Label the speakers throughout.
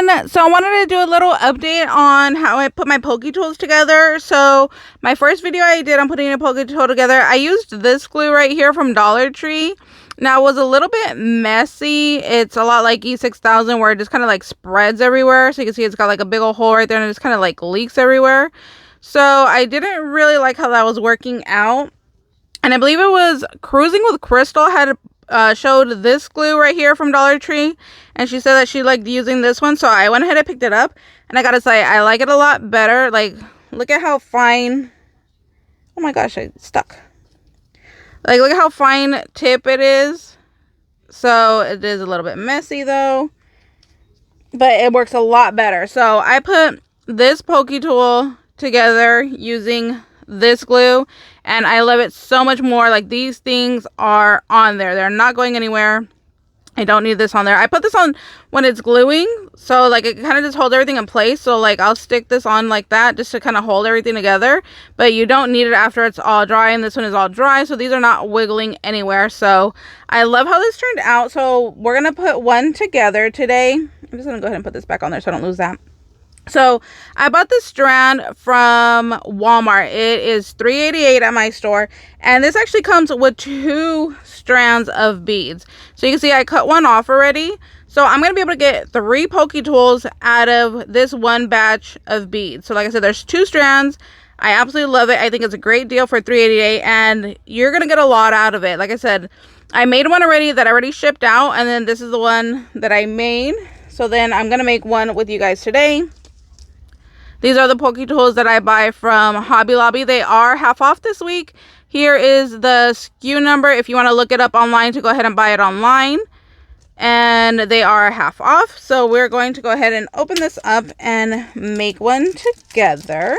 Speaker 1: everyone. So I wanted to do a little update on how I put my Pokey Tools together. So my first video I did on putting a Pokey Tool together, I used this glue right here from Dollar Tree. Now it was a little bit messy. It's a lot like E6000 where it just kind of like spreads everywhere. So you can see it's got like a big old hole right there and it just kind of like leaks everywhere. So I didn't really like how that was working out. And I believe it was Cruising with Crystal had showed this glue right here from Dollar Tree, and she said that she liked using this one, so I went ahead and picked it up, and I gotta say I like it a lot better. Like, look at how fine, oh my gosh, I stuck. Like, look at how fine tip it is. So it is a little bit messy though, but it works a lot better. So I put this Pokey Tool together using this glue, and I love it so much more. Like, these things are on there, they're not going anywhere. I don't need this on there. I put this on when it's gluing, so like it kind of just holds everything in place. So like I'll stick this on like that just to kind of hold everything together, but you don't need it after it's all dry, and this one is all dry, so these are not wiggling anywhere. So I love how this turned out. So we're gonna put one together today. I'm just gonna go ahead and put this back on there so I don't lose that. So I bought this strand from Walmart. It is $3.88 at my store, and this actually comes with 2 strands of beads. So you can see I cut one off already. So I'm going to be able to get 3 Pokey Tools out of this one batch of beads. So like I said, there's 2 strands. I absolutely love it. I think it's a great deal for $3.88, and you're going to get a lot out of it. Like I said, I made one already that I already shipped out, and then this is the one that I made. So then I'm going to make one with you guys today. These are the Pokey Tools that I buy from Hobby Lobby. They are half off this week. Here is the SKU number if you want to look it up online, to go ahead and buy it online. And they are half off. So we're going to go ahead and open this up and make one together.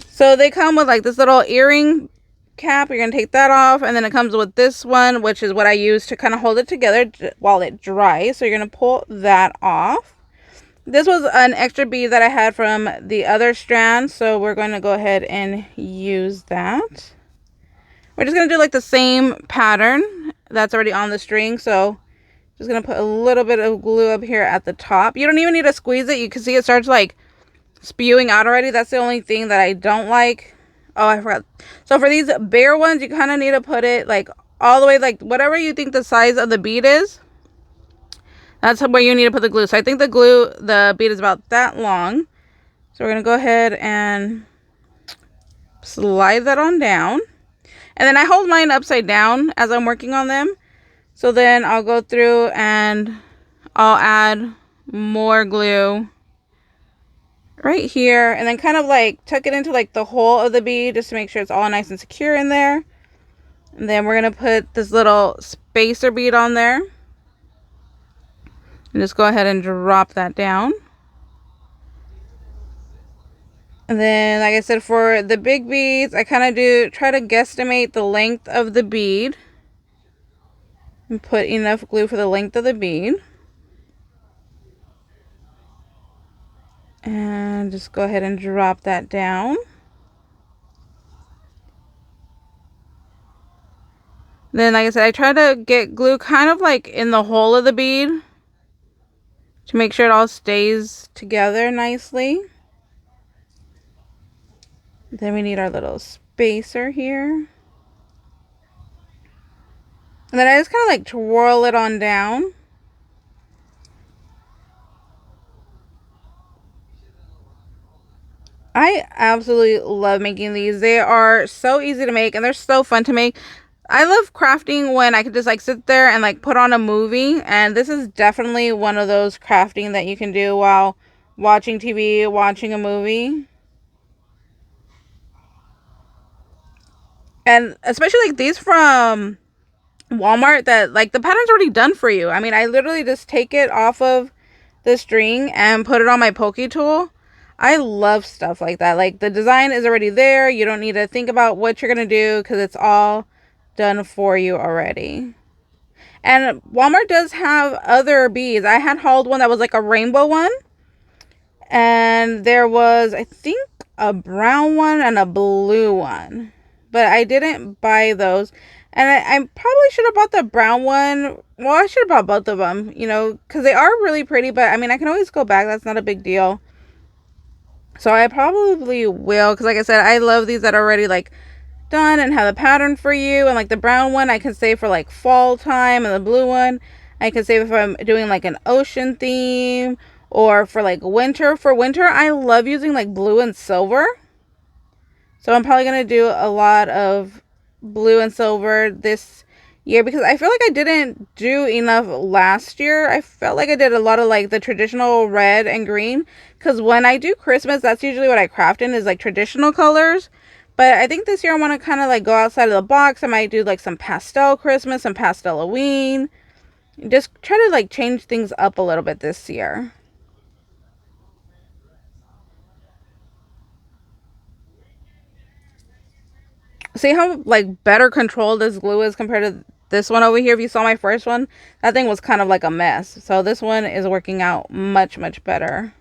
Speaker 1: So they come with like this little earring cap. You're going to take that off. And then it comes with this one, which is what I use to kind of hold it together while it dries. So you're going to pull that off. This was an extra bead that I had from the other strand, so we're going to go ahead and use that. We're just going to do like the same pattern that's already on the string, so just going to put a little bit of glue up here at the top. You don't even need to squeeze it. You can see it starts like spewing out already. That's the only thing that I don't like. Oh, I forgot. So for these bare ones, you kind of need to put it like all the way, like whatever you think the size of the bead is. That's where you need to put the glue. So I think the bead is about that long. So we're going to go ahead and slide that on down. And then I hold mine upside down as I'm working on them. So then I'll go through and I'll add more glue right here. And then kind of like tuck it into like the hole of the bead just to make sure it's all nice and secure in there. And then we're going to put this little spacer bead on there. And just go ahead and drop that down. And then, like I said, for the big beads, I kind of try to guesstimate the length of the bead. And put enough glue for the length of the bead. And just go ahead and drop that down. Then, like I said, I try to get glue kind of like in the hole of the bead, to make sure it all stays together nicely. Then we need our little spacer here. And then I just kind of like twirl it on down. I absolutely love making these. They are so easy to make and they're so fun to make. I love crafting when I could just like sit there and like put on a movie, and this is definitely one of those crafting that you can do while watching TV, watching a movie. And especially like these from Walmart, that like the pattern's already done for you. I mean, I literally just take it off of the string and put it on my Pokey Tool. I love stuff like that. Like the design is already there. You don't need to think about what you're going to do because it's all done for you already. And Walmart does have other beads. I had hauled one that was like a rainbow one, and there was, I think, a brown one and a blue one, but I didn't buy those. And I probably should have bought the brown one. Well, I should have bought both of them, you know, because they are really pretty. But, I mean, I can always go back. That's not a big deal. So I probably will. Because, like I said, I love these that are already, like, done and have a pattern for you. And, like, the brown one I can save for, like, fall time. And the blue one I can save if I'm doing, like, an ocean theme. Or for, like, winter. For winter, I love using, like, blue and silver. So I'm probably going to do a lot of blue and silver this year because I feel like I didn't do enough last year. I felt like I did a lot of like the traditional red and green because when I do Christmas, that's usually what I craft in is like traditional colors. But I think this year I want to kind of like go outside of the box. I might do like some pastel Christmas, some pastel Halloween. Just try to like change things up a little bit this year. See how like better controlled this glue is compared to this one over here. If you saw my first one, that thing was kind of like a mess. So this one is working out much, much better.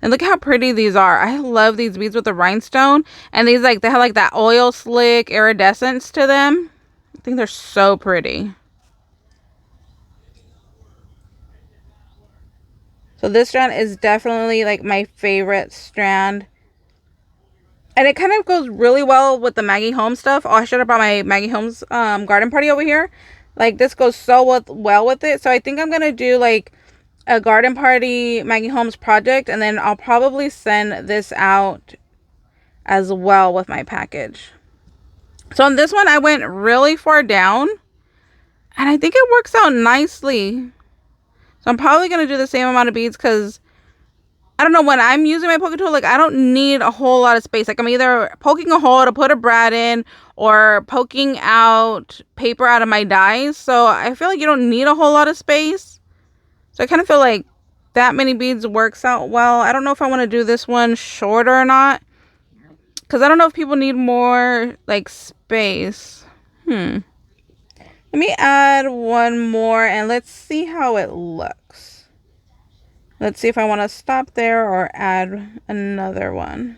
Speaker 1: And look how pretty these are. I love these beads with the rhinestone. And these like, they have like that oil slick iridescence to them. I think they're so pretty. So this strand is definitely like my favorite strand. And it kind of goes really well with the Maggie Holmes stuff. Oh, I should have brought my Maggie Holmes garden party over here. Like, this goes so well with it. So I think I'm going to do, like, a garden party Maggie Holmes project. And then I'll probably send this out as well with my package. So on this one, I went really far down. And I think it works out nicely. So I'm probably going to do the same amount of beads because I don't know, when I'm using my Pokey Tool, like, I don't need a whole lot of space. Like, I'm either poking a hole to put a brad in or poking out paper out of my dies. So I feel like you don't need a whole lot of space. So I kind of feel like that many beads works out well. I don't know if I want to do this one shorter or not. Because I don't know if people need more, like, space. Let me add one more and let's see how it looks. Let's see if I want to stop there or add another one.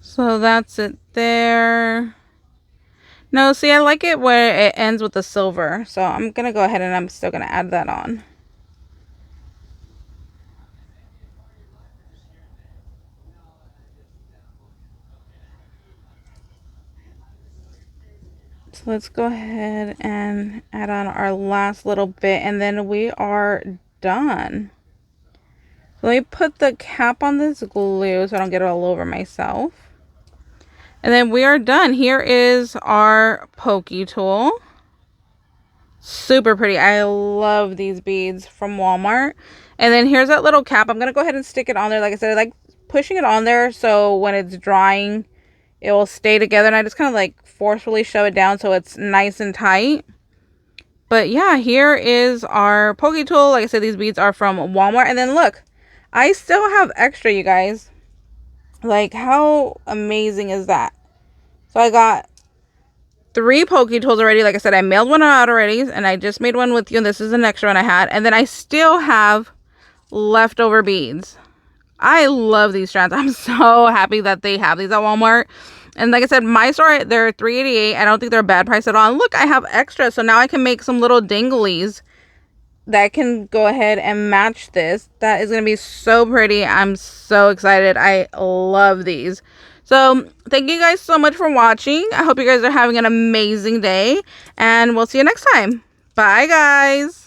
Speaker 1: So that's it there. No, see, I like it where it ends with the silver. So I'm going to go ahead and I'm still going to add that on. So let's go ahead and add on our last little bit and then we are done. So let me put the cap on this glue so I don't get it all over myself. And then we are done. Here is our Pokey Tool. Super pretty. I love these beads from Walmart. And then here's that little cap. I'm going to go ahead and stick it on there. Like I said, I like pushing it on there so when it's drying, it will stay together. And I just kind of like forcefully shove it down so it's nice and tight. But yeah, here is our Pokey Tool. Like I said, these beads are from Walmart. And then look, I still have extra, you guys. Like, how amazing is that? So I got 3 Pokey Tools already. Like I said, I mailed one out already. And I just made one with you. And this is an extra one I had. And then I still have leftover beads. I love these strands. I'm so happy that they have these at Walmart. And like I said, my store, they're $3.88. I don't think they're a bad price at all. And look, I have extra. So now I can make some little dinglies that can go ahead and match this. That is going to be so pretty. I'm so excited. I love these. So thank you guys so much for watching. I hope you guys are having an amazing day. And we'll see you next time. Bye, guys.